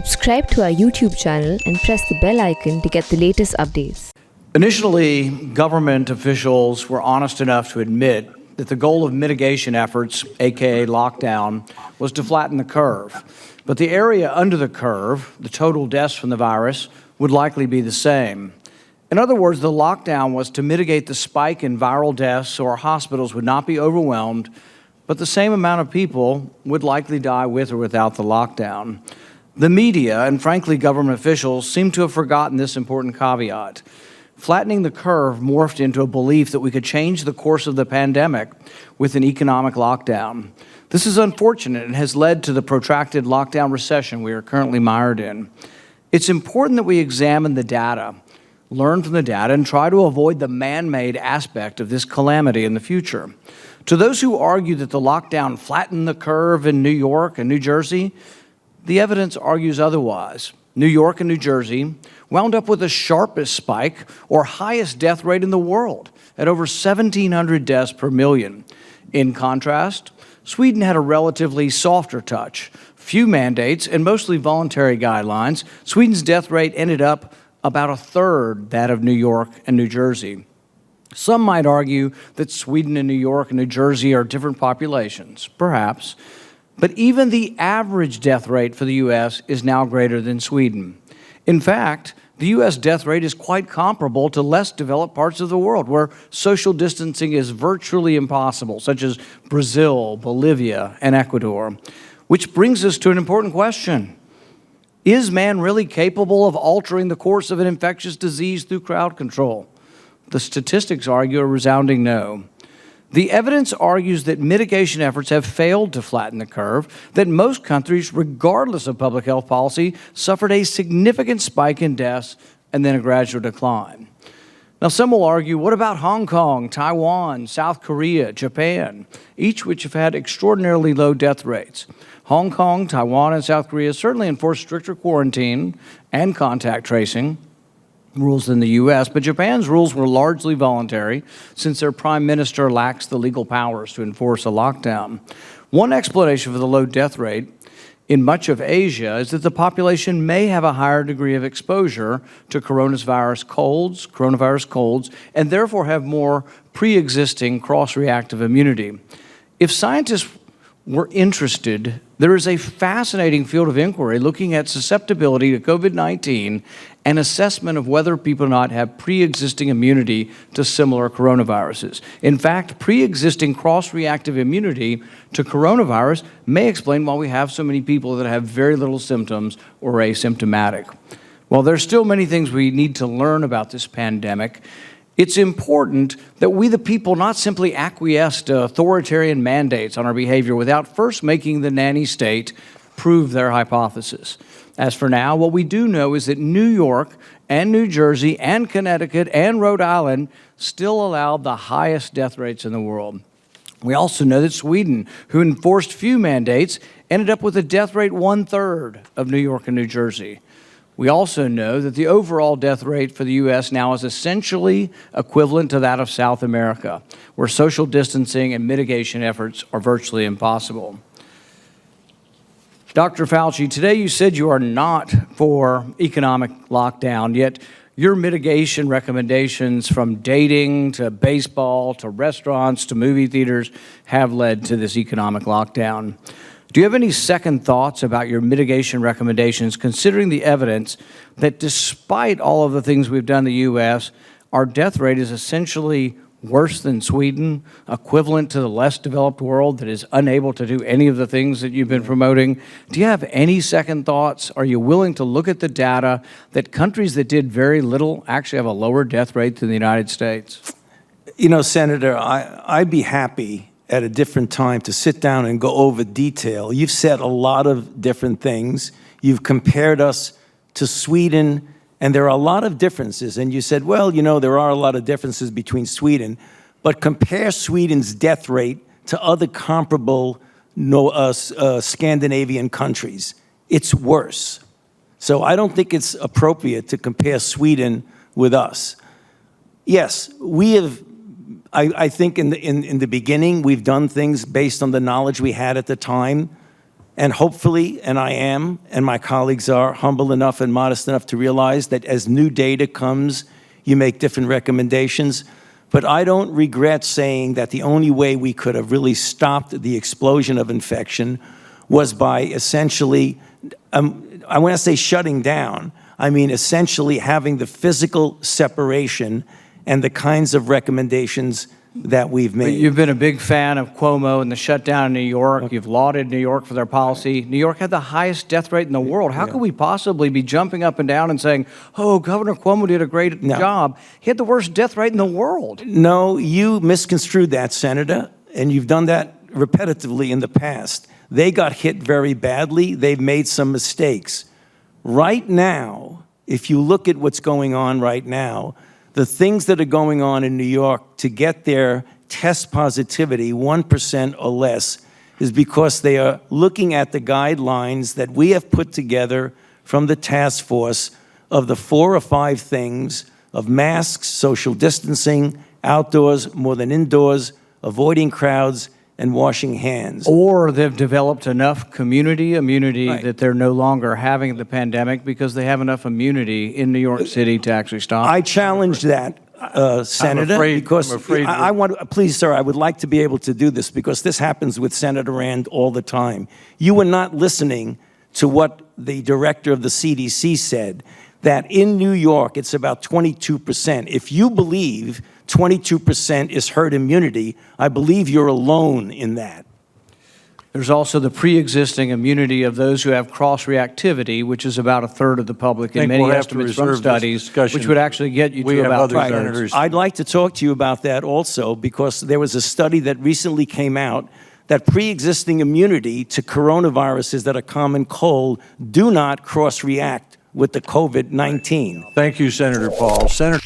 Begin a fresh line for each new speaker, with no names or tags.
Subscribe to our YouTube channel and press the bell icon to get the latest updates.
Initially, government officials were honest enough to admit that the goal of mitigation efforts, aka lockdown, was to flatten the curve. But the area under the curve, the total deaths from the virus, would likely be the same. In other words, the lockdown was to mitigate the spike in viral deaths so our hospitals would not be overwhelmed, but the same amount of people would likely die with or without the lockdown. The media, and frankly government officials, seem to have forgotten this important caveat. Flattening the curve morphed into a belief that we could change the course of the pandemic with an economic lockdown. This is unfortunate and has led to the protracted lockdown recession we are currently mired in. It's important that we examine the data, learn from the data, and try to avoid the man-made aspect of this calamity in the future. To those who argue that the lockdown flattened the curve in New York and New Jersey, the evidence argues otherwise. New York and New Jersey wound up with the sharpest spike or highest death rate in the world at over 1,700 deaths per million. In contrast, Sweden had a relatively softer touch. Few mandates and mostly voluntary guidelines. Sweden's death rate ended up about a third that of New York and New Jersey. Some might argue that Sweden and New York and New Jersey are different populations, perhaps. But even the average death rate for the U.S. is now greater than Sweden. In fact, the U.S. death rate is quite comparable to less developed parts of the world where social distancing is virtually impossible, such as Brazil, Bolivia, and Ecuador. Which brings us to an important question. Is man really capable of altering the course of an infectious disease through crowd control? The statistics argue a resounding no. The evidence argues that mitigation efforts have failed to flatten the curve, that most countries, regardless of public health policy, suffered a significant spike in deaths and then a gradual decline. Now, some will argue, what about Hong Kong, Taiwan, South Korea, Japan, each which have had extraordinarily low death rates? Hong Kong, Taiwan, and South Korea certainly enforce stricter quarantine and contact tracing rules than the U.S., but Japan's rules were largely voluntary since their prime minister lacks the legal powers to enforce a lockdown. One explanation for the low death rate in much of Asia is that the population may have a higher degree of exposure to coronavirus colds, and therefore have more pre-existing cross-reactive immunity. If scientists were interested, there is a fascinating field of inquiry looking at susceptibility to COVID-19 and assessment of whether people do not have pre-existing immunity to similar coronaviruses. In fact, pre-existing cross-reactive immunity to coronavirus may explain why we have so many people that have very little symptoms or asymptomatic. While there's still many things we need to learn about this pandemic, it's important that we, the people, not simply acquiesce to authoritarian mandates on our behavior without first making the nanny state prove their hypothesis. As for now, what we do know is that New York and New Jersey and Connecticut and Rhode Island still allow the highest death rates in the world. We also know that Sweden, who enforced few mandates, ended up with a death rate 1/3 of New York and New Jersey. We also know that the overall death rate for the U.S. now is essentially equivalent to that of South America, where social distancing and mitigation efforts are virtually impossible. Dr. Fauci, today you said you are not for economic lockdown, yet your mitigation recommendations from dating to baseball to restaurants to movie theaters have led to this economic lockdown. Do you have any second thoughts about your mitigation recommendations, considering the evidence that despite all of the things we've done in the U.S., our death rate is essentially worse than Sweden, equivalent to the less developed world that is unable to do any of the things that you've been promoting? Do you have any second thoughts? Are you willing to look at the data that countries that did very little actually have a lower death rate than the United States?
You know, Senator, I'd be happy at a different time to sit down and go over detail. You've said a lot of different things. You've compared us to Sweden, and there are a lot of differences. And you said, well, you know, there are a lot of differences between Sweden, but compare Sweden's death rate to other comparable Scandinavian countries. It's worse. So I don't think it's appropriate to compare Sweden with us. Yes, we have I think in the beginning, we've done things based on the knowledge we had at the time. And hopefully, and I am, and my colleagues are humble enough and modest enough to realize that as new data comes, you make different recommendations. But I don't regret saying that the only way we could have really stopped the explosion of infection was by essentially, I want to say shutting down, I mean essentially having the physical separation and the kinds of recommendations that we've made.
But you've been a big fan of Cuomo and the shutdown in New York. Okay. You've lauded New York for their policy. New York had the highest death rate in the world. How could we possibly be jumping up and down and saying, oh, Governor Cuomo did a great job? He had the worst death rate in the world.
No, you misconstrued that, Senator, and you've done that repetitively in the past. They got hit very badly. They've made some mistakes. Right now, if you look at what's going on right now, the things that are going on in New York to get their test positivity 1% or less is because they are looking at the guidelines that we have put together from the task force of the 4 or 5 things of masks, social distancing, outdoors more than indoors, avoiding crowds, and washing hands.
Or they've developed enough community immunity that they're no longer having the pandemic because they have enough immunity in New York City to actually stop.
I challenge that, Senator, because I want to, please, sir, I would like to be able to do this because this happens with Senator Rand all the time. You were not listening to what the director of the CDC said, that in New York, it's about 22%. If you believe 22% is herd immunity, I believe you're alone in that.
There's also the pre-existing immunity of those who have cross-reactivity, which is about a third of the public in many estimates from studies, which would actually get you to about two-thirds.
I'd like to talk to you about that also, because there was a study that recently came out that pre-existing immunity to coronaviruses that are common cold do not cross-react with the COVID-19.
Thank you, Senator Paul. Senator